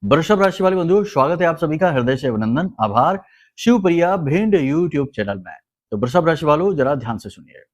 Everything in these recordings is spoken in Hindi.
वृषभ राशि वाले बंधुओं, स्वागत है आप सभी का हृदय से अभिनंदन, आभार शिवप्रिया भिंड यूट्यूब चैनल में। तो वृषभ राशि वालों, जरा ध्यान से सुनिए।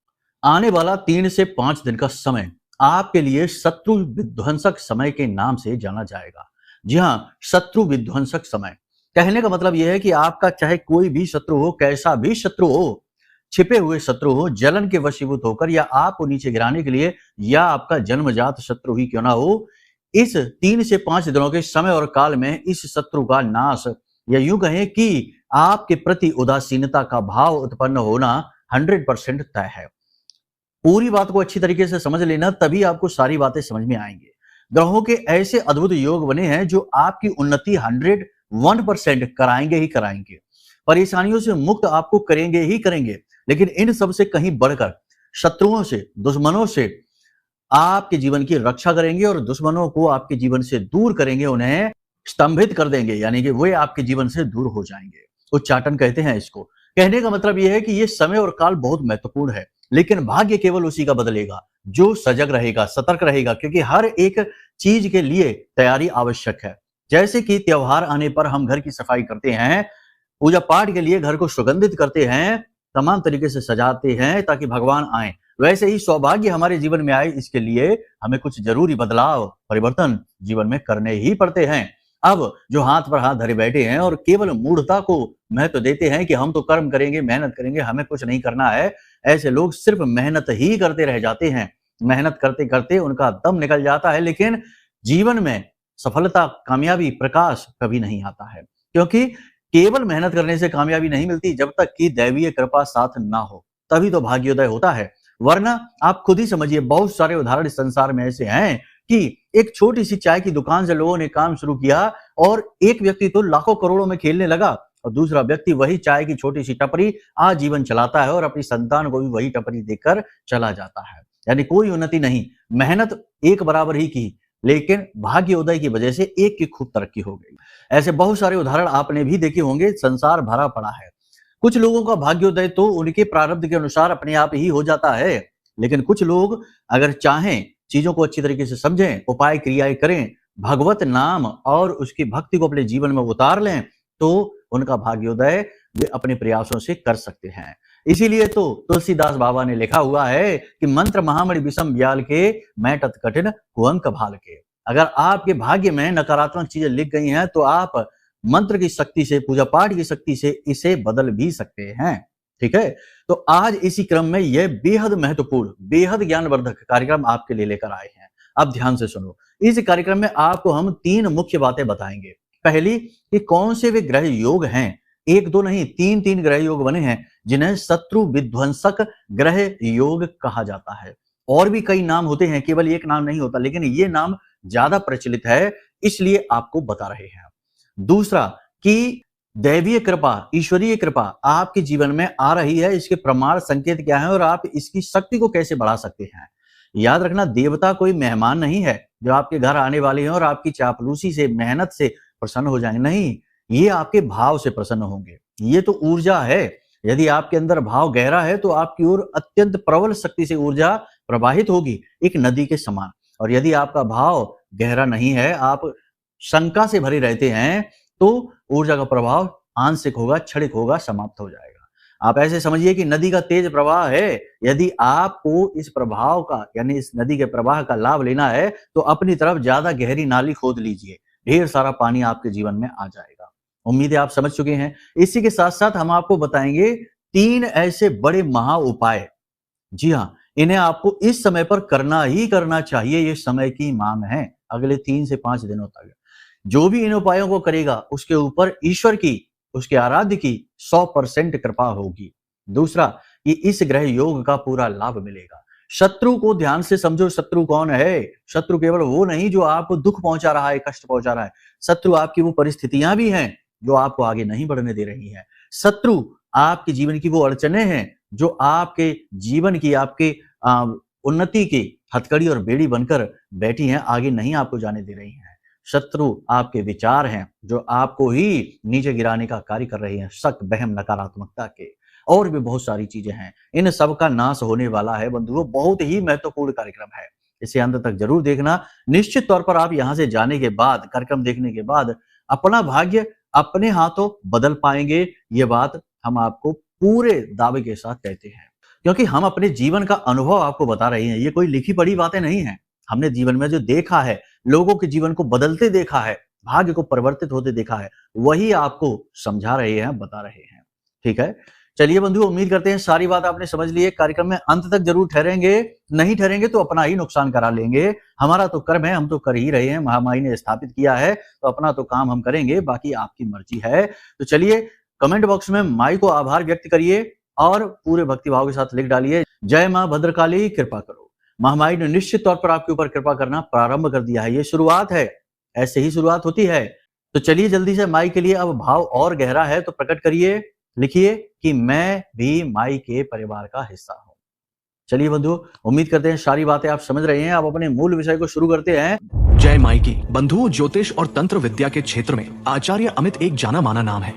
आने वाला 3 से 5 दिन का समय आपके लिए शत्रु विध्वंसक समय के नाम से जाना जाएगा। जी हाँ, शत्रु विध्वंसक समय कहने का मतलब यह है कि आपका चाहे कोई भी शत्रु हो, कैसा भी शत्रु हो, छिपे हुए शत्रु हो, जलन के वशीभूत होकर या आपको नीचे गिराने के लिए, या आपका जन्मजात शत्रु ही क्यों ना हो, इस 3 से 5 दिनों के समय और काल में इस शत्रु का नाश, या यूं कहें कि आपके प्रति उदासीनता का भाव उत्पन्न होना 100% तय है। पूरी बात को अच्छी तरीके से समझ लेना, तभी आपको सारी बातें समझ में आएंगी। ग्रहों के ऐसे अद्भुत योग बने हैं जो आपकी उन्नति 101% कराएंगे ही कराएंगे, परेशानियों से मुक्त आपको करेंगे ही करेंगे। लेकिन इन सब से कहीं बढ़कर शत्रुओं से, दुश्मनों से आपके जीवन की रक्षा करेंगे और दुश्मनों को आपके जीवन से दूर करेंगे, उन्हें स्तंभित कर देंगे, यानी कि वे आपके जीवन से दूर हो जाएंगे। उच्चाटन कहते हैं इसको। कहने का मतलब यह है कि यह समय और काल बहुत महत्वपूर्ण है, लेकिन भाग्य केवल उसी का बदलेगा जो सजग रहेगा, सतर्क रहेगा, क्योंकि हर एक चीज के लिए तैयारी आवश्यक है। जैसे कि त्योहार आने पर हम घर की सफाई करते हैं, पूजा पाठ के लिए घर को सुगंधित करते हैं, तमाम तरीके से सजाते हैं ताकि भगवान आए, वैसे ही सौभाग्य हमारे जीवन में आए, इसके लिए हमें कुछ जरूरी बदलाव, परिवर्तन जीवन में करने ही पड़ते हैं। अब जो हाथ पर हाथ धरे बैठे हैं और केवल मूढ़ता को महत्व देते हैं कि हम तो कर्म करेंगे, मेहनत करेंगे, हमें कुछ नहीं करना है, ऐसे लोग सिर्फ मेहनत ही करते रह जाते हैं। मेहनत करते करते उनका दम निकल जाता है, लेकिन जीवन में सफलता, कामयाबी, प्रकाश कभी नहीं आता है। क्योंकि केवल मेहनत करने से कामयाबी नहीं मिलती, जब तक कि दैवीय कृपा साथ ना हो, तभी तो भाग्योदय होता है। वरना आप खुद ही समझिए, बहुत सारे उदाहरण इस संसार में ऐसे हैं कि एक छोटी सी चाय की दुकान से लोगों ने काम शुरू किया और एक व्यक्ति तो लाखों करोड़ों में खेलने लगा और दूसरा व्यक्ति वही चाय की छोटी सी टपरी आजीवन चलाता है और अपनी संतान को भी वही टपरी देकर चला जाता है। यानी कोई उन्नति नहीं, मेहनत एक बराबर ही की, लेकिन भाग्योदय की वजह से एक की खूब तरक्की हो गई। ऐसे बहुत सारे उदाहरण आपने भी देखे होंगे, संसार भरा पड़ा है। कुछ लोगों का भाग्योदय तो उनके प्रारब्ध के अनुसार अपने आप ही हो जाता है, लेकिन कुछ लोग अगर चाहें, चीजों को अच्छी तरीके से समझें, उपाय क्रियाएं करें, भगवत नाम और उसकी भक्ति को अपने जीवन में उतार लें, तो उनका भाग्योदय वे अपने प्रयासों से कर सकते हैं। इसीलिए तो तुलसीदास बाबा ने लिखा हुआ है कि मंत्र महामणि विषम ब्याल के, मैं तत् कठिन कुअंक भाल के। अगर आपके भाग्य में नकारात्मक चीजें लिख गई हैं तो आप मंत्र की शक्ति से, पूजा पाठ की शक्ति से इसे बदल भी सकते हैं। ठीक है, तो आज इसी क्रम में यह बेहद महत्वपूर्ण, बेहद ज्ञानवर्धक कार्यक्रम आपके लिए लेकर आए हैं। अब ध्यान से सुनो। इस कार्यक्रम में आपको हम 3 मुख्य बातें बताएंगे। पहली कि कौन से वे ग्रह योग हैं, 1 2 नहीं, 3 ग्रह योग बने हैं जिन्हें शत्रु विध्वंसक ग्रह योग कहा जाता है। और भी कई नाम होते हैं, केवल एक नाम नहीं होता, लेकिन ये नाम ज्यादा प्रचलित है, इसलिए आपको बता रहे हैं। दूसरा कि दैवीय कृपा, ईश्वरीय कृपा आपके जीवन में आ रही है, इसके प्रमाण संकेत क्या है और आप इसकी शक्ति को कैसे बढ़ा सकते हैं। याद रखना, देवता कोई मेहमान नहीं है जो आपके घर आने वाले हैं और आपकी चापलूसी से, मेहनत से प्रसन्न हो जाएंगे। नहीं, ये आपके भाव से प्रसन्न होंगे। ये तो ऊर्जा है। यदि आपके अंदर भाव गहरा है तो आपकी ओर अत्यंत प्रबल शक्ति से ऊर्जा प्रवाहित होगी, एक नदी के समान। और यदि आपका भाव गहरा नहीं है, आप शंका से भरे रहते हैं, तो ऊर्जा का प्रभाव आंशिक होगा, क्षणिक होगा, समाप्त हो जाएगा। आप ऐसे समझिए कि नदी का तेज प्रवाह है। यदि आपको इस प्रभाव का, यानी इस नदी के प्रवाह का लाभ लेना है, तो अपनी तरफ ज्यादा गहरी नाली खोद लीजिए, ढेर सारा पानी आपके जीवन में आ जाएगा। उम्मीद है आप समझ चुके हैं। इसी के साथ साथ हम आपको बताएंगे 3 ऐसे बड़े महा उपाय। जी हाँ, इन्हें आपको इस समय पर करना ही करना चाहिए, ये समय की मांग है। अगले 3 से 5 दिनों तक जो भी इन उपायों को करेगा, उसके ऊपर ईश्वर की, उसके आराध्य की 100% कृपा होगी। दूसरा कि इस ग्रह योग का पूरा लाभ मिलेगा। शत्रु को ध्यान से समझो। शत्रु कौन है? शत्रु केवल वो नहीं जो आपको दुख पहुंचा रहा है, कष्ट पहुंचा रहा है। शत्रु आपकी वो परिस्थितियां भी हैं जो आपको आगे नहीं बढ़ने दे रही हैं। शत्रु आपके जीवन की वो अड़चने हैं जो आपके जीवन की, आपके उन्नति की हथकड़ी और बेड़ी बनकर बैठी हैं, आगे नहीं आपको जाने दे रही हैं। शत्रु आपके विचार हैं जो आपको ही नीचे गिराने का कार्य कर रही हैं, शक, बहम, नकारात्मकता के, और भी बहुत सारी चीजें हैं। इन सब का नाश होने वाला है बंधुओं। बहुत ही महत्वपूर्ण कार्यक्रम है, इसे अंत तक जरूर देखना। निश्चित तौर पर आप यहाँ से जाने के बाद, कार्यक्रम देखने के बाद अपना भाग्य अपने हाथों बदल पाएंगे। ये बात हम आपको पूरे दावे के साथ कहते हैं, क्योंकि हम अपने जीवन का अनुभव आपको बता रहे हैं। ये कोई लिखी पढ़ी बातें नहीं है। हमने जीवन में जो देखा है, लोगों के जीवन को बदलते देखा है, भाग्य को परिवर्तित होते देखा है, वही आपको समझा रहे हैं, बता रहे हैं। ठीक है, चलिए बंधु, उम्मीद करते हैं सारी बात आपने समझ ली है। कार्यक्रम में अंत तक जरूर ठहरेंगे, नहीं ठहरेंगे तो अपना ही नुकसान करा लेंगे। हमारा तो कर्म है, हम तो कर ही रहे हैं, महामाई ने स्थापित किया है, तो अपना तो काम हम करेंगे, बाकी आपकी मर्जी है। तो चलिए, कमेंट बॉक्स में माई को आभार व्यक्त करिए और पूरे भक्तिभाव के साथ लिख डालिए, जय मां भद्रकाली कृपा करो। महामाई ने निश्चित तौर पर आपके ऊपर कृपा करना प्रारंभ कर दिया है। ये शुरुआत है, ऐसे ही शुरुआत होती है। तो चलिए जल्दी से माई के लिए अब भाव और गहरा है तो प्रकट करिए, लिखिए कि मैं भी माई के परिवार का हिस्सा हूं। चलिए बंधु, उम्मीद करते हैं सारी बातें आप समझ रहे हैं। आप अपने मूल विषय को शुरू करते हैं। जय माई की। बंधुओं, ज्योतिष और तंत्र विद्या के क्षेत्र में आचार्य अमित एक जाना माना नाम है।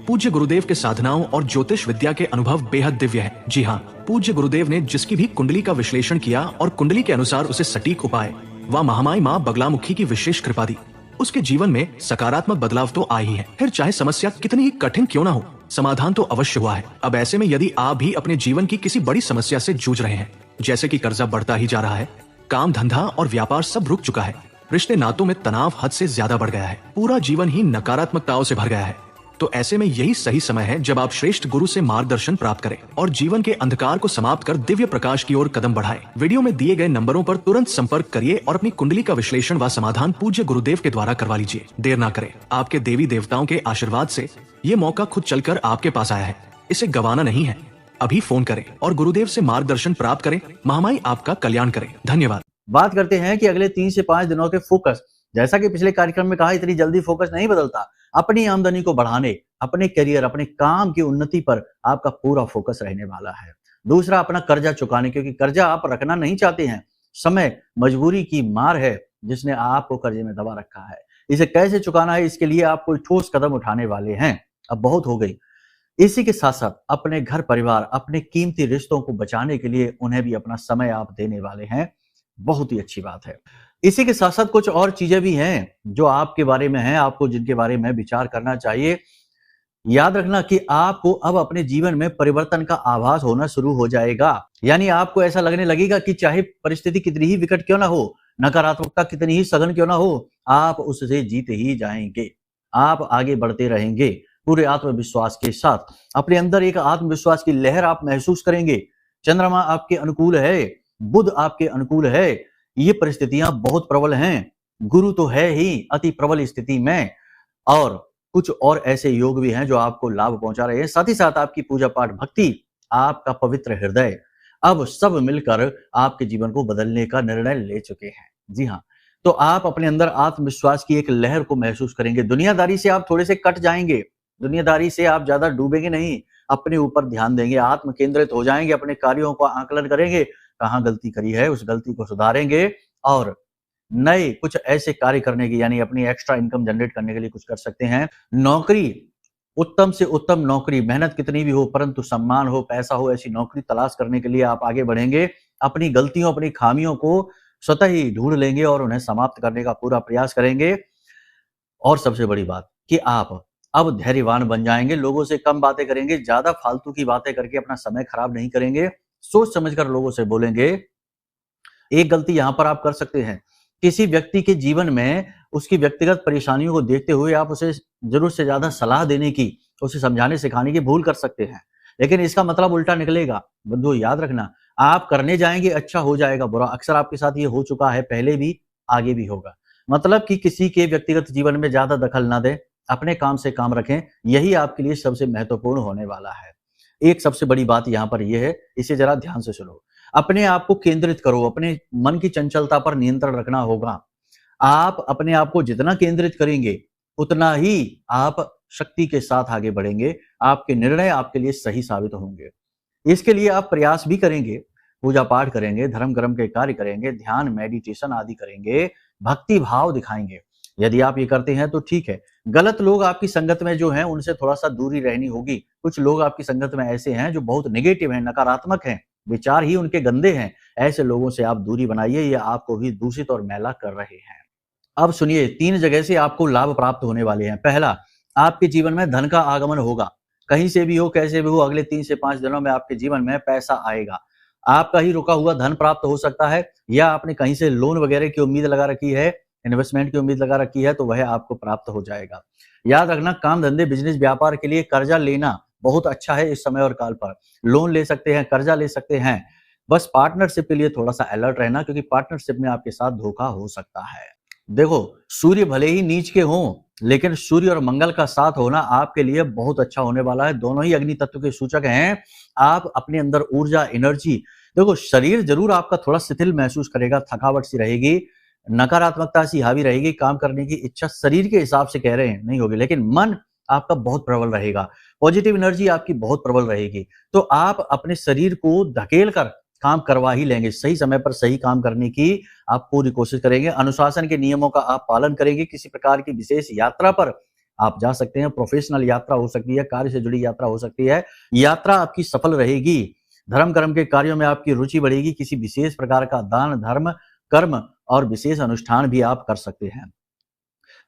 पूज्य गुरुदेव के साधनाओं और ज्योतिष विद्या के अनुभव बेहद दिव्य है। जी हाँ, पूज्य गुरुदेव ने जिसकी भी कुंडली का विश्लेषण किया और कुंडली के अनुसार उसे सटीक उपाय व महामाई माँ बगलामुखी की विशेष कृपा दी, उसके जीवन में सकारात्मक बदलाव तो आए ही है। फिर चाहे समस्या कितनी ही कठिन क्यों ना हो, समाधान तो अवश्य हुआ है। अब ऐसे में यदि आप भी अपने जीवन की किसी बड़ी समस्या से जूझ रहे हैं, जैसे कि कर्जा बढ़ता ही जा रहा है, काम धंधा और व्यापार सब रुक चुका है, रिश्ते नातों में तनाव हद से ज्यादा बढ़ गया है, पूरा जीवन ही नकारात्मकताओं से भर गया है, तो ऐसे में यही सही समय है जब आप श्रेष्ठ गुरु से मार्गदर्शन प्राप्त करें और जीवन के अंधकार को समाप्त कर दिव्य प्रकाश की ओर कदम बढ़ाएं। वीडियो में दिए गए नंबरों पर तुरंत संपर्क करिए और अपनी कुंडली का विश्लेषण व समाधान पूज्य गुरुदेव के द्वारा करवा लीजिए। देर ना करें, आपके देवी देवताओं के आशीर्वाद से ये मौका खुद चलकर आपके पास आया है, इसे गंवाना नहीं है। अभी फोन करें और गुरुदेव से मार्गदर्शन प्राप्त करें। महामाई आपका कल्याण करें। धन्यवाद। बात करते हैं कि अगले 3 से 5 दिनों के फोकस। जैसा कि पिछले कार्यक्रम में कहा, इतनी जल्दी फोकस नहीं बदलता। अपनी आमदनी को बढ़ाने, अपने करियर, अपने काम की उन्नति पर आपका पूरा फोकस रहने वाला है। दूसरा, अपना कर्जा चुकाने, क्योंकि कर्जा आप रखना नहीं चाहते हैं। समय मजबूरी की मार है जिसने आपको कर्जे में दबा रखा है। इसे कैसे चुकाना है, इसके लिए आप कोई ठोस कदम उठाने वाले हैं। अब बहुत हो गई। इसी के साथ साथ अपने घर परिवार, अपने कीमती रिश्तों को बचाने के लिए उन्हें भी अपना समय आप देने वाले हैं। बहुत ही अच्छी बात है। इसी के साथ साथ कुछ और चीजें भी हैं जो आपके बारे में हैं, आपको जिनके बारे में विचार करना चाहिए। याद रखना कि आपको अब अपने जीवन में परिवर्तन का आभास होना शुरू हो जाएगा। यानी आपको ऐसा लगने लगेगा कि चाहे परिस्थिति कितनी ही विकट क्यों ना हो, नकारात्मकता कितनी ही सघन क्यों ना हो, आप उससे जीत ही जाएंगे। आप आगे बढ़ते रहेंगे पूरे आत्मविश्वास के साथ। अपने अंदर एक आत्मविश्वास की लहर आप महसूस करेंगे। चंद्रमा आपके अनुकूल है, बुध आपके अनुकूल है। ये परिस्थितियां बहुत प्रबल हैं। गुरु तो है ही अति प्रबल स्थिति में, और कुछ और ऐसे योग भी हैं जो आपको लाभ पहुंचा रहे हैं। साथ ही साथ आपकी पूजा पाठ, भक्ति, आपका पवित्र हृदय, अब सब मिलकर आपके जीवन को बदलने का निर्णय ले चुके हैं। जी हाँ, तो आप अपने अंदर आत्मविश्वास की एक लहर को महसूस करेंगे। दुनियादारी से आप थोड़े से कट जाएंगे। दुनियादारी से आप ज्यादा डूबेंगे नहीं, अपने ऊपर ध्यान देंगे, आत्म केंद्रित हो जाएंगे, अपने कार्यों का आकलन करेंगे, कहाँ गलती करी है उस गलती को सुधारेंगे और नए कुछ ऐसे कार्य करने की, यानी अपनी एक्स्ट्रा इनकम जनरेट करने के लिए कुछ कर सकते हैं। नौकरी, उत्तम से उत्तम नौकरी, मेहनत कितनी भी हो परंतु सम्मान हो, पैसा हो, ऐसी नौकरी तलाश करने के लिए आप आगे बढ़ेंगे। अपनी गलतियों, अपनी खामियों को स्वतः ही ढूंढ लेंगे और उन्हें समाप्त करने का पूरा प्रयास करेंगे। और सबसे बड़ी बात कि आप अब धैर्यवान बन जाएंगे, लोगों से कम बातें करेंगे, ज्यादा फालतू की बातें करके अपना समय खराब नहीं करेंगे, सोच समझकर लोगों से बोलेंगे। एक गलती यहां पर आप कर सकते हैं, किसी व्यक्ति के जीवन में उसकी व्यक्तिगत परेशानियों को देखते हुए आप उसे जरूरत से ज्यादा सलाह देने की, उसे समझाने सिखाने की भूल कर सकते हैं, लेकिन इसका मतलब उल्टा निकलेगा। बंधु याद रखना, आप करने जाएंगे अच्छा हो जाएगा बुरा। अक्सर आपके साथ ये हो चुका है, पहले भी, आगे भी होगा। मतलब कि किसी के व्यक्तिगत जीवन में ज्यादा दखल ना दें, अपने काम से काम रखें, यही आपके लिए सबसे महत्वपूर्ण होने वाला है। एक सबसे बड़ी बात यहां पर यह है, इसे जरा ध्यान से सुनो। अपने आप को केंद्रित करो, अपने मन की चंचलता पर नियंत्रण रखना होगा। आप अपने आप को जितना केंद्रित करेंगे उतना ही आप शक्ति के साथ आगे बढ़ेंगे, आपके निर्णय आपके लिए सही साबित होंगे। इसके लिए आप प्रयास भी करेंगे, पूजा पाठ करेंगे, धर्म कर्म के कार्य करेंगे, ध्यान मेडिटेशन आदि करेंगे, भक्ति भाव दिखाएंगे। यदि आप ये करते हैं तो ठीक है। गलत लोग आपकी संगत में जो हैं उनसे थोड़ा सा दूरी रहनी होगी। कुछ लोग आपकी संगत में ऐसे हैं जो बहुत नेगेटिव हैं, नकारात्मक हैं, विचार ही उनके गंदे हैं, ऐसे लोगों से आप दूरी बनाइए, ये आपको भी दूषित और मैला कर रहे हैं। अब सुनिए, 3 जगह से आपको लाभ प्राप्त होने वाले हैं। पहला, आपके जीवन में धन का आगमन होगा। कहीं से भी हो, कैसे भी हो, अगले 3 से 5 दिनों में आपके जीवन में पैसा आएगा। आपका ही रुका हुआ धन प्राप्त हो सकता है, या आपने कहीं से लोन वगैरह की उम्मीद लगा रखी है, इन्वेस्टमेंट की उम्मीद लगा रखी है, तो वह आपको प्राप्त हो जाएगा। याद रखना, काम धंधे, बिजनेस, व्यापार के लिए कर्जा लेना बहुत अच्छा है इस समय और काल पर। लोन ले सकते हैं, कर्जा ले सकते हैं। बस पार्टनरशिप के लिए थोड़ा सा अलर्ट रहना, क्योंकि पार्टनरशिप में आपके साथ धोखा हो सकता है। देखो, सूर्य भले ही नीच के हों, लेकिन सूर्य और मंगल का साथ होना आपके लिए बहुत अच्छा होने वाला है। दोनों ही अग्नि तत्व के सूचक हैं। आप अपने अंदर ऊर्जा, एनर्जी, देखो शरीर जरूर आपका थोड़ा शिथिल महसूस करेगा, थकावट सी रहेगी, नकारात्मकता सी हावी रहेगी, काम करने की इच्छा शरीर के हिसाब से कह रहे हैं नहीं होगी, लेकिन मन आपका बहुत प्रबल रहेगा, पॉजिटिव एनर्जी आपकी बहुत प्रबल रहेगी। तो आप अपने शरीर को धकेल कर काम करवा ही लेंगे। सही समय पर सही काम करने की आप पूरी कोशिश करेंगे। अनुशासन के नियमों का आप पालन करेंगे। किसी प्रकार की विशेष यात्रा पर आप जा सकते हैं। प्रोफेशनल यात्रा हो सकती है, कार्य से जुड़ी यात्रा हो सकती है। यात्रा आपकी सफल रहेगी। धर्म कर्म के कार्यों में आपकी रुचि बढ़ेगी। किसी विशेष प्रकार का दान, धर्म, कर्म और विशेष अनुष्ठान भी आप कर सकते हैं।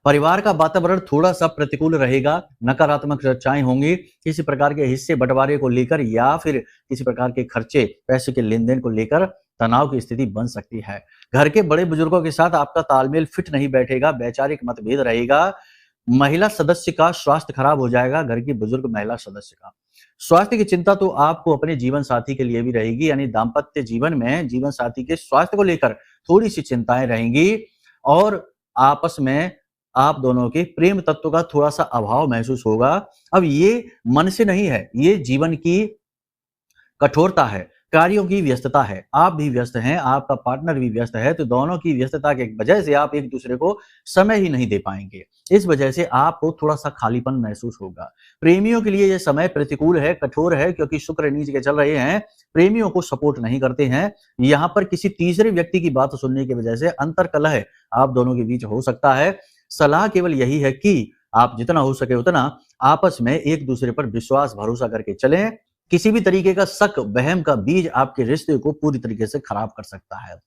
परिवार का वातावरण थोड़ा सा प्रतिकूल रहेगा, नकारात्मक चर्चाएं होंगी, किसी प्रकार के हिस्से बंटवारे को लेकर या फिर किसी प्रकार के खर्चे, पैसे के लेन देन को लेकर तनाव की स्थिति बन सकती है। घर के बड़े बुजुर्गों के साथ आपका तालमेल फिट नहीं बैठेगा, वैचारिक मतभेद रहेगा। महिला सदस्य का स्वास्थ्य खराब हो जाएगा, घर की बुजुर्ग महिला सदस्य का। स्वास्थ्य की चिंता तो आपको अपने जीवन साथी के लिए भी रहेगी, यानी दाम्पत्य जीवन में जीवन साथी के स्वास्थ्य को लेकर थोड़ी सी चिंताएं रहेंगी और आपस में आप दोनों के प्रेम तत्व का थोड़ा सा अभाव महसूस होगा। अब ये मन से नहीं है, ये जीवन की कठोरता है, कार्यों की व्यस्तता है। आप भी व्यस्त हैं, आपका पार्टनर भी व्यस्त है, तो दोनों की व्यस्तता की वजह से आप एक दूसरे को समय ही नहीं दे पाएंगे। इस वजह से आपको थोड़ा सा खालीपन महसूस होगा। प्रेमियों के लिए यह समय प्रतिकूल है, कठोर है, क्योंकि शुक्र नीच के चल रहे हैं, प्रेमियों को सपोर्ट नहीं करते हैं। यहाँ पर किसी तीसरे व्यक्ति की बात सुनने की वजह से अंतर कलह आप दोनों के बीच हो सकता है। सलाह केवल यही है कि आप जितना हो सके उतना आपस में एक दूसरे पर विश्वास, भरोसा करके चलें। किसी भी तरीके का शक, वहम का बीज आपके रिश्ते को पूरी तरीके से खराब कर सकता है।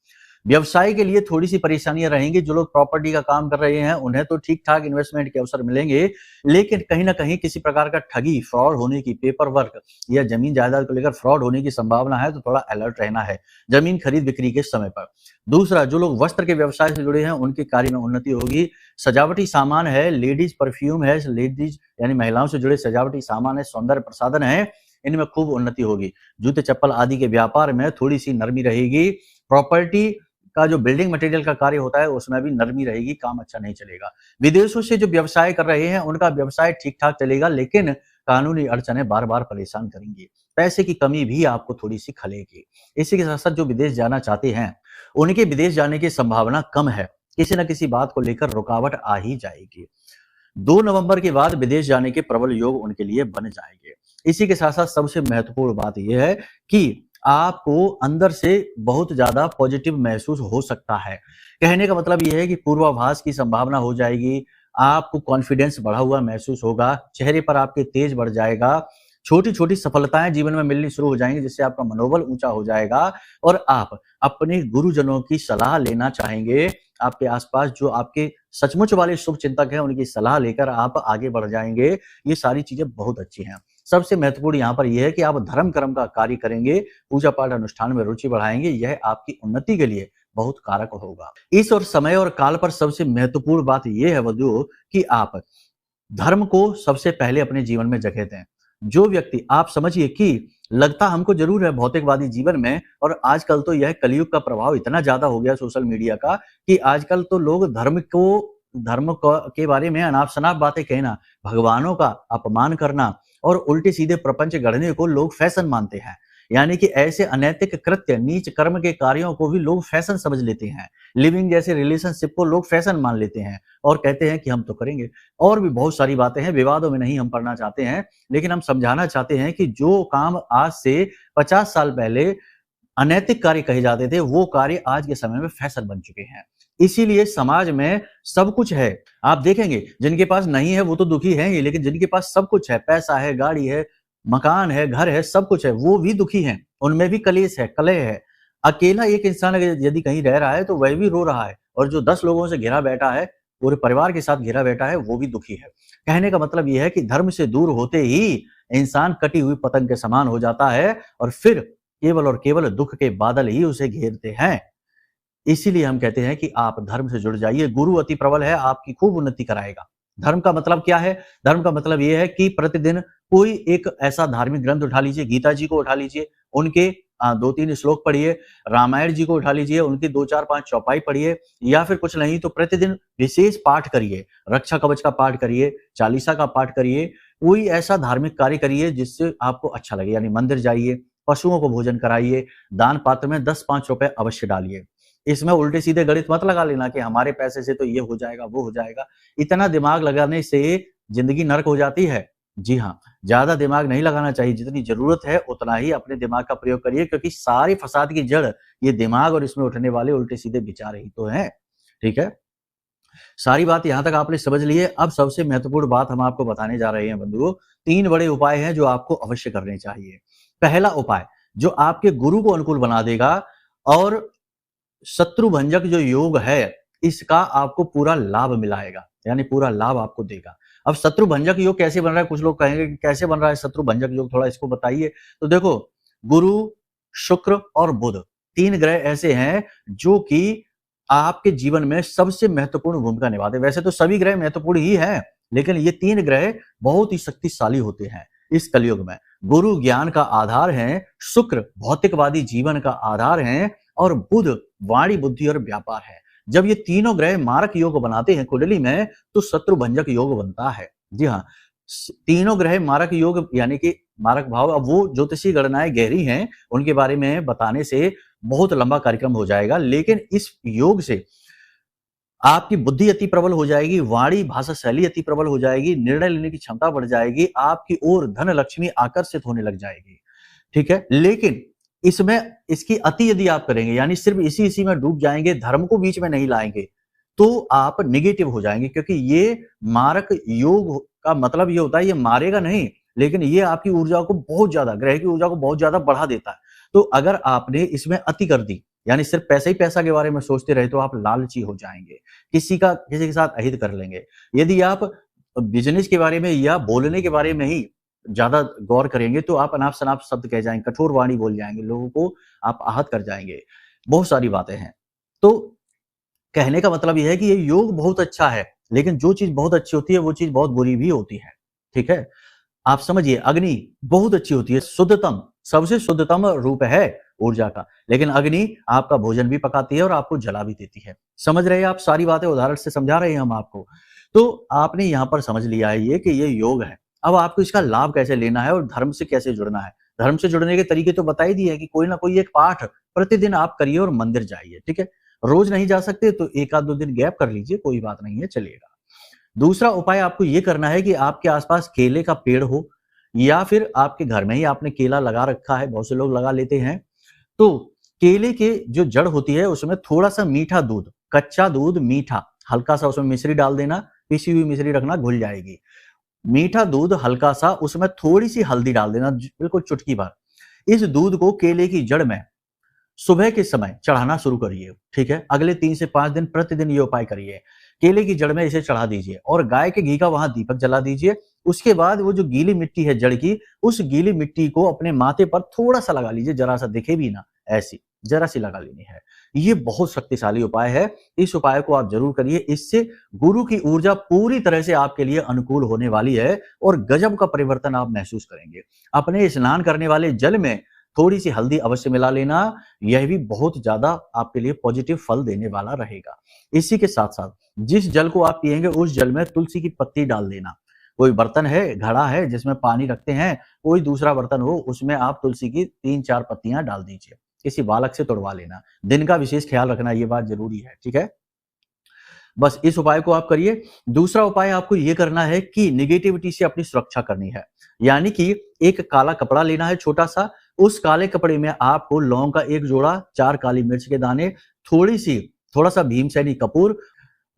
व्यवसाय के लिए थोड़ी सी परेशानियां रहेंगी। जो लोग प्रॉपर्टी का काम कर रहे हैं उन्हें तो ठीक ठाक इन्वेस्टमेंट के अवसर मिलेंगे, लेकिन कहीं ना कहीं किसी प्रकार का ठगी, फ्रॉड होने की, पेपर वर्क या जमीन जायदाद को लेकर फ्रॉड होने की संभावना है, तो थोड़ा अलर्ट रहना है जमीन खरीद बिक्री के समय पर। दूसरा, जो लोग वस्त्र के व्यवसाय से जुड़े हैं उनके कार्य में उन्नति होगी। सजावटी सामान है, लेडीज परफ्यूम है, लेडीज यानी महिलाओं से जुड़े सजावटी सामान है, सौंदर्य प्रसाधन है, इनमें खूब उन्नति होगी। जूते चप्पल आदि के व्यापार में थोड़ी सी नरमी रहेगी। प्रॉपर्टी का जो बिल्डिंग मटेरियल का कार्य होता है उसमें भी नरमी रहेगी, काम अच्छा नहीं चलेगा। विदेशों से जो व्यवसाय कर रहे हैं उनका व्यवसाय ठीक ठाक चलेगा, लेकिन कानूनी अड़चनें बार बार परेशान करेंगी। पैसे की कमी भी आपको थोड़ी सी खलेगी। इसी के साथ साथ जो विदेश जाना चाहते हैं उनके विदेश जाने की संभावना कम है। किसी न किसी बात को लेकर रुकावट आ ही जाएगी। 2 नवंबर के बाद विदेश जाने के प्रबल योग उनके लिए बन जाएंगे। इसी के साथ साथ सबसे महत्वपूर्ण बात यह है कि आपको अंदर से बहुत ज्यादा पॉजिटिव महसूस हो सकता है। कहने का मतलब यह है कि पूर्वाभास की संभावना हो जाएगी। आपको कॉन्फिडेंस बढ़ा हुआ महसूस होगा, चेहरे पर आपके तेज बढ़ जाएगा, छोटी छोटी सफलताएं जीवन में मिलनी शुरू हो जाएंगी, जिससे आपका मनोबल ऊंचा हो जाएगा और आप अपने गुरुजनों की सलाह लेना चाहेंगे। आपके आसपास जो आपके सचमुच वाले शुभ चिंतक हैं उनकी सलाह लेकर आप आगे बढ़ जाएंगे। ये सारी चीजें बहुत अच्छी हैं। सबसे महत्वपूर्ण यहाँ पर यह है कि आप धर्म कर्म का कार्य करेंगे, पूजा पाठ अनुष्ठान में रुचि बढ़ाएंगे, यह आपकी उन्नति के लिए बहुत कारक होगा। इस और समय और काल पर सबसे महत्वपूर्ण बात यह है वधु कि आप धर्म को सबसे पहले अपने जीवन में जगह दें। जो व्यक्ति, आप समझिए कि लगता हमको जरूर है भौतिकवादी जीवन में, और आजकल तो यह कलयुग का प्रभाव इतना ज्यादा हो गया सोशल मीडिया का कि आजकल तो लोग धर्म के बारे में अनाप शनाप बातें कहना, भगवानों का अपमान करना और उल्टे सीधे प्रपंच गढ़ने को लोग फैशन मानते हैं। यानी कि ऐसे अनैतिक कृत्य, नीच कर्म के कार्यों को भी लोग फैशन समझ लेते हैं। लिविंग जैसे रिलेशनशिप को लोग फैशन मान लेते हैं और कहते हैं कि हम तो करेंगे। और भी बहुत सारी बातें हैं, विवादों में नहीं हम पढ़ना चाहते हैं, लेकिन हम समझाना चाहते हैं कि जो काम आज से 50 साल पहले अनैतिक कार्य कहे जाते थे, वो कार्य आज के समय में फैशन बन चुके हैं। इसीलिए समाज में सब कुछ है। आप देखेंगे जिनके पास नहीं है वो तो दुखी हैं ही, लेकिन जिनके पास सब कुछ है, पैसा है, गाड़ी है, मकान है, घर है, सब कुछ है, वो भी दुखी हैं, उनमें भी कलेश है, कलह है। अकेला एक इंसान अगर यदि कहीं रह रहा है तो वह भी रो रहा है, और जो 10 लोगों से घिरा बैठा है, पूरे परिवार के साथ घिरा बैठा है, वो भी दुखी है। कहने का मतलब ये है कि धर्म से दूर होते ही इंसान कटी हुई पतंग के समान हो जाता है, और फिर केवल और केवल दुख के बादल ही उसे घेरते हैं। इसीलिए हम कहते हैं कि आप धर्म से जुड़ जाइए, गुरु अति प्रबल है, आपकी खूब उन्नति कराएगा। धर्म का मतलब क्या है? धर्म का मतलब ये है कि प्रतिदिन कोई एक ऐसा धार्मिक ग्रंथ उठा लीजिए, गीता जी को उठा लीजिए, उनके 2-3 श्लोक पढ़िए, रामायण जी को उठा लीजिए, उनकी 2-4-5 चौपाई पढ़िए, या फिर कुछ नहीं तो प्रतिदिन विशेष पाठ करिए, रक्षा कवच का पाठ करिए, चालीसा का पाठ करिए, कोई ऐसा धार्मिक कार्य करिए जिससे आपको अच्छा लगे, यानी मंदिर जाइए, पशुओं को भोजन कराइए, दान पात्र में 10-5 रुपए अवश्य डालिए। इसमें उल्टे सीधे गणित मत लगा लेना कि हमारे पैसे से तो ये हो जाएगा, वो हो जाएगा। इतना दिमाग लगाने से जिंदगी नरक हो जाती है। जी हाँ, ज्यादा दिमाग नहीं लगाना चाहिए, जितनी जरूरत है उतना ही अपने दिमाग का प्रयोग करिए, क्योंकि सारी फसाद की जड़ ये दिमाग और इसमें उठने वाले उल्टे सीधे विचार ही तो हैं। ठीक है, सारी बात यहां तक आपने समझ ली है। अब सबसे महत्वपूर्ण बात हम आपको बताने जा रहे हैं बंधुओं। 3 बड़े उपाय हैं जो आपको अवश्य करने चाहिए। पहला उपाय जो आपके गुरु को अनुकूल बना देगा, और शत्रु भंजक जो योग है, इसका आपको पूरा लाभ मिलाएगा, यानी पूरा लाभ आपको देगा। अब शत्रु भंजक योग कैसे बन रहा है? कुछ लोग कहेंगे कि कैसे बन रहा है शत्रु भंजक योग, थोड़ा इसको बताइए। तो देखो, गुरु, शुक्र और बुध 3 ग्रह ऐसे हैं जो कि आपके जीवन में सबसे महत्वपूर्ण भूमिका निभाते हैं। वैसे तो सभी ग्रह महत्वपूर्ण ही हैं, लेकिन ये 3 ग्रह बहुत ही शक्तिशाली होते हैं इस कलयुग में। गुरु ज्ञान का आधार है, शुक्र भौतिकवादी जीवन का आधार है, और बुध वाणी, बुद्धि और व्यापार है। जब ये तीनों ग्रह मारक योग बनाते हैं कुंडली में, तो शत्रु भंजक योग बनता है। जी हाँ, तीनों ग्रह मारक योग यानी कि मारक भाव। अब वो ज्योतिषी गणनाएं गहरी हैं, उनके बारे में बताने से बहुत लंबा कार्यक्रम हो जाएगा, लेकिन इस योग से आपकी बुद्धि अति प्रबल हो जाएगी, वाणी भाषा शैली अति प्रबल हो जाएगी, निर्णय लेने की क्षमता बढ़ जाएगी, आपकी ओर धन लक्ष्मी आकर्षित होने लग जाएगी। ठीक है, लेकिन इसमें इसकी अति यदि आप करेंगे, यानी सिर्फ इसी में डूब जाएंगे, धर्म को बीच में नहीं लाएंगे, तो आप निगेटिव हो जाएंगे। क्योंकि ये मारक योग का मतलब ये होता है, ये मारेगा नहीं, लेकिन ये आपकी ऊर्जा को बहुत ज्यादा, ग्रह की ऊर्जा को बहुत ज्यादा बढ़ा देता है। तो अगर आपने इसमें अति कर दी, यानी सिर्फ पैसा ही पैसा के बारे में सोचते रहे, तो आप लालची हो जाएंगे, किसी के साथ अहित कर लेंगे। यदि आप बिजनेस के बारे में या बोलने के बारे में ही ज्यादा गौर करेंगे, तो आप अनाप शनाप शब्द कह जाएंगे, कठोर वाणी बोल जाएंगे, लोगों को आप आहत कर जाएंगे। बहुत सारी बातें हैं। तो कहने का मतलब यह है कि ये योग बहुत अच्छा है, लेकिन जो चीज बहुत अच्छी होती है वो चीज बहुत बुरी भी होती है। ठीक है, आप समझिए, अग्नि बहुत अच्छी होती है, शुद्धतम, सबसे शुद्धतम रूप है ऊर्जा का, लेकिन अग्नि आपका भोजन भी पकाती है और आपको जला भी देती है। समझ रहे हैं आप? सारी बातें उदाहरण से समझा रहे हैं हम आपको। तो आपने यहां पर समझ लिया है ये कि ये योग है। अब आपको इसका लाभ कैसे लेना है और धर्म से कैसे जुड़ना है। धर्म से जुड़ने के तरीके तो बता ही दिए हैं कि कोई ना कोई एक पाठ प्रतिदिन आप करिए और मंदिर जाइए। ठीक है, रोज नहीं जा सकते तो 1-2 दिन गैप कर लीजिए, कोई बात नहीं है, चलेगा। दूसरा उपाय आपको ये करना है कि आपके आसपास केले का पेड़ हो, या फिर आपके घर में ही आपने केला लगा रखा है, बहुत से लोग लगा लेते हैं। तो केले के जो जड़ होती है उसमें थोड़ा सा मीठा दूध, कच्चा दूध मीठा, हल्का सा उसमें मिश्री डाल देना, पिसी हुई मिश्री रखना, घुल जाएगी। मीठा दूध हल्का सा, उसमें थोड़ी सी हल्दी डाल देना, बिल्कुल चुटकी भर। इस दूध को केले की जड़ में सुबह के समय चढ़ाना शुरू करिए। ठीक है, अगले 3 से 5 दिन प्रतिदिन ये उपाय करिए। केले की जड़ में इसे चढ़ा दीजिए और गाय के घी का वहां दीपक जला दीजिए। उसके बाद वो जो गीली मिट्टी है जड़ की, उस गीली मिट्टी को अपने माथे पर थोड़ा सा लगा लीजिए, जरा सा, दिखे भी ना, ऐसी जरा सी लगा लेनी है। ये बहुत शक्तिशाली उपाय है, इस उपाय को आप जरूर करिए। इससे गुरु की ऊर्जा पूरी तरह से आपके लिए अनुकूल होने वाली है और गजब का परिवर्तन आप महसूस करेंगे। अपने स्नान करने वाले जल में थोड़ी सी हल्दी अवश्य मिला लेना, यह भी बहुत ज्यादा आपके लिए पॉजिटिव फल देने वाला रहेगा। इसी के साथ साथ जिस जल को आप पिएंगे उस जल में तुलसी की पत्ती डाल देना। कोई बर्तन है, घड़ा है जिसमें पानी रखते हैं, कोई दूसरा बर्तन हो, उसमें आप तुलसी की 3-4 पत्तियां डाल दीजिए, किसी बालक से तोड़वा लेना। दिन का विशेष ख्याल रखना, ये बात जरूरी है। ठीक है, बस इस उपाय को आप करिए। दूसरा उपाय आपको ये करना है कि निगेटिविटी से अपनी सुरक्षा करनी है, यानी कि एक काला कपड़ा लेना है छोटा सा, उस काले कपड़े में आपको लौंग का 1 जोड़ा, 4 काली मिर्च के दाने, थोड़ा सा भीमसेनी कपूर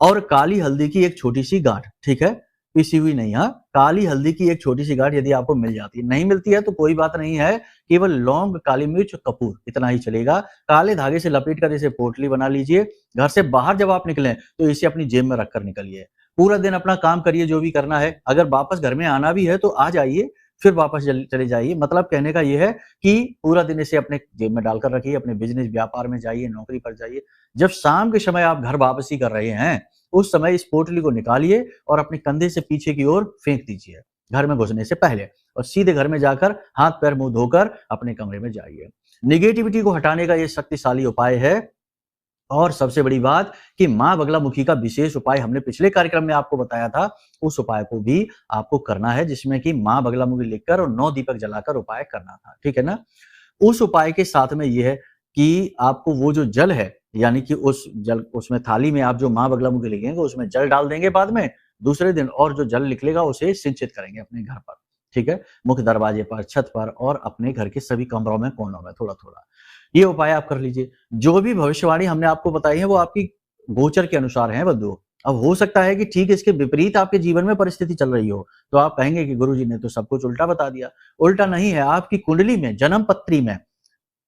और काली हल्दी की एक छोटी सी गांठ। ठीक है, पिसी हुई नहीं। हाँ, काली हल्दी की एक छोटी सी गांठ यदि आपको मिल जाती है, नहीं मिलती है तो कोई बात नहीं है, केवल लौंग, काली मिर्च, कपूर इतना ही चलेगा। काले धागे से लपेट कर इसे पोटली बना लीजिए। घर से बाहर जब आप निकलें तो इसे अपनी जेब में रखकर निकलिए। पूरा दिन अपना काम करिए जो भी करना है। अगर वापस घर में आना भी है तो आ जाइए, फिर वापस चले जाइए। मतलब कहने का ये है कि पूरा दिन इसे अपने जेब में डालकर रखिए, अपने बिजनेस व्यापार में जाइए, नौकरी पर जाइए। जब शाम के समय आप घर वापसी कर रहे हैं उस समय इस पोटली को निकालिए और अपने कंधे से पीछे की ओर फेंक दीजिए घर में घुसने से पहले, और सीधे घर में जाकर हाथ पैर मुंह धोकर अपने कमरे में जाइए। निगेटिविटी को हटाने का ये शक्तिशाली उपाय है। और सबसे बड़ी बात कि मां बगलामुखी का विशेष उपाय हमने पिछले कार्यक्रम में आपको बताया था, उस उपाय को भी आपको करना है, जिसमें कि मां बगलामुखी लिखकर और 9 दीपक जलाकर उपाय करना था। ठीक है ना? उस उपाय के साथ में यह है कि आपको वो जो जल है, यानी कि उस जल, उसमें थाली में आप जो मां बगलामुखी लिखेंगे उसमें जल डाल देंगे बाद में दूसरे दिन, और जो जल निकलेगा उसे सिंचित करेंगे अपने घर पर। ठीक है? मुख्य दरवाजे पर, छत पर और अपने घर के सभी कमरों में, कोनों में थोड़ा थोड़ा ये उपाय आप कर लीजिए। जो भी भविष्यवाणी हमने आपको बताई है वो आपकी गोचर के अनुसार है बंधुओं। अब हो सकता है कि ठीक इसके विपरीत आपके जीवन में परिस्थिति चल रही हो, तो आप कहेंगे कि गुरुजी ने तो सब कुछ उल्टा बता दिया। उल्टा नहीं है, आपकी कुंडली में, जन्म पत्री में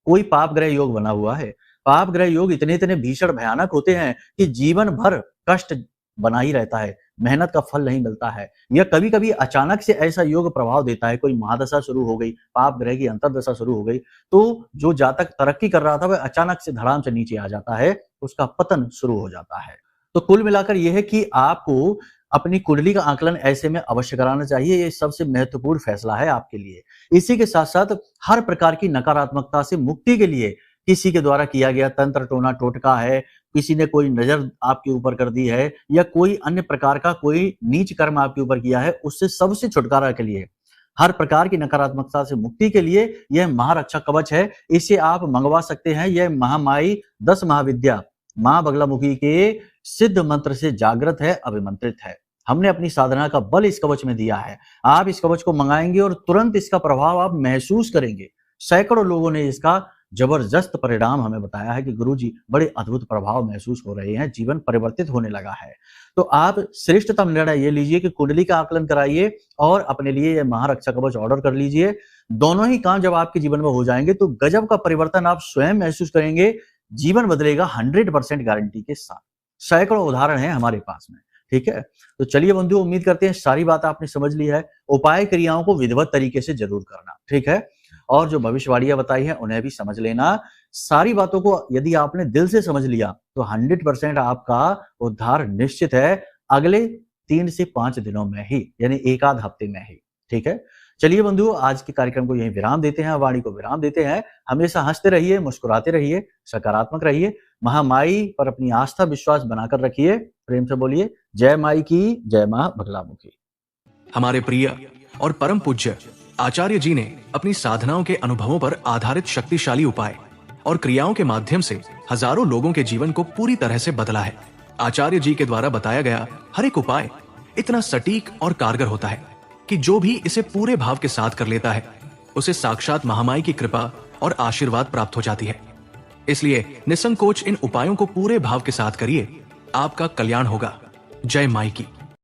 कोई पाप ग्रह योग बना हुआ है। पाप ग्रह योग इतने इतने भीषण भयानक होते हैं कि जीवन भर कष्ट बना ही रहता है, मेहनत का फल नहीं मिलता है। या कभी कभी अचानक से ऐसा योग प्रभाव देता है, कोई महादशा शुरू हो गई, पाप ग्रह की अंतर्दशा शुरू हो गई, तो जो जातक तरक्की कर रहा था वह अचानक से धड़ाम से नीचे आ जाता है, उसका पतन शुरू हो जाता है। तो कुल मिलाकर यह है कि आपको अपनी कुंडली का आकलन ऐसे में अवश्य कराना चाहिए। ये सबसे महत्वपूर्ण फैसला है आपके लिए। इसी के साथ साथ हर प्रकार की नकारात्मकता से मुक्ति के लिए किसी के द्वारा किया गया तंत्र, टोना, टोटका है, किसी ने कोई नजर आपके ऊपर कर दी है, या कोई अन्य प्रकार का कोई नीच कर्म आपके ऊपर किया है, उससे सबसे छुटकारा के लिए, हर प्रकार की नकारात्मकता से मुक्ति के लिए यह महारक्षा कवच है। इसे आप मंगवा सकते हैं। यह महामाई 10 महाविद्या मां बगलामुखी के सिद्ध मंत्र से जागृत है, अभिमंत्रित है। हमने अपनी साधना का बल इस कवच में दिया है। आप इस कवच को मंगाएंगे और तुरंत इसका प्रभाव आप महसूस करेंगे। सैकड़ों लोगों ने इसका जबरदस्त परिणाम हमें बताया है कि गुरुजी बड़े अद्भुत प्रभाव महसूस हो रहे हैं, जीवन परिवर्तित होने लगा है। तो आप श्रेष्ठतम निर्णय ये लीजिए कि कुंडली का आकलन कराइए और अपने लिए यह महारक्षा कवच ऑर्डर कर लीजिए। दोनों ही काम जब आपके जीवन में हो जाएंगे तो गजब का परिवर्तन आप स्वयं महसूस करेंगे। जीवन बदलेगा 100% गारंटी के साथ। सैकड़ों उदाहरण हैं हमारे पास में। ठीक है? तो चलिए बंधु, उम्मीद करते हैं सारी बात आपने समझ ली है। उपाय क्रियाओं को विधिवत तरीके से जरूर करना। ठीक है? और जो भविष्यवाणियां बताई हैं उन्हें भी समझ लेना। सारी बातों को यदि आपने दिल से समझ लिया तो 100% आपका उद्धार निश्चित है, अगले 3 से 5 दिनों में ही, यानी एक आध हफ्ते में ही। ठीक है? चलिए बंधुओं, आज के कार्यक्रम को यहीं विराम देते हैं, वाणी को विराम देते हैं। हमेशा हंसते रहिए, मुस्कुराते रहिए, सकारात्मक रहिए, महामाई पर अपनी आस्था विश्वास बनाकर रखिए। प्रेम से बोलिए जय माई की, जय मां बगलामुखी। हमारे प्रिय और परम पूज्य आचार्य जी ने अपनी साधनाओं के अनुभवों पर आधारित शक्तिशाली उपाय और क्रियाओं के माध्यम से हजारों लोगों के जीवन को पूरी तरह से बदला है। आचार्य जी के द्वारा बताया गया हर एक उपाय इतना सटीक और कारगर होता है कि जो भी इसे पूरे भाव के साथ कर लेता है उसे साक्षात महामाई की कृपा और आशीर्वाद प्राप्त हो जाती है। इसलिए निसंकोच इन उपायों को पूरे भाव के साथ करिए, आपका कल्याण होगा। जय माई की।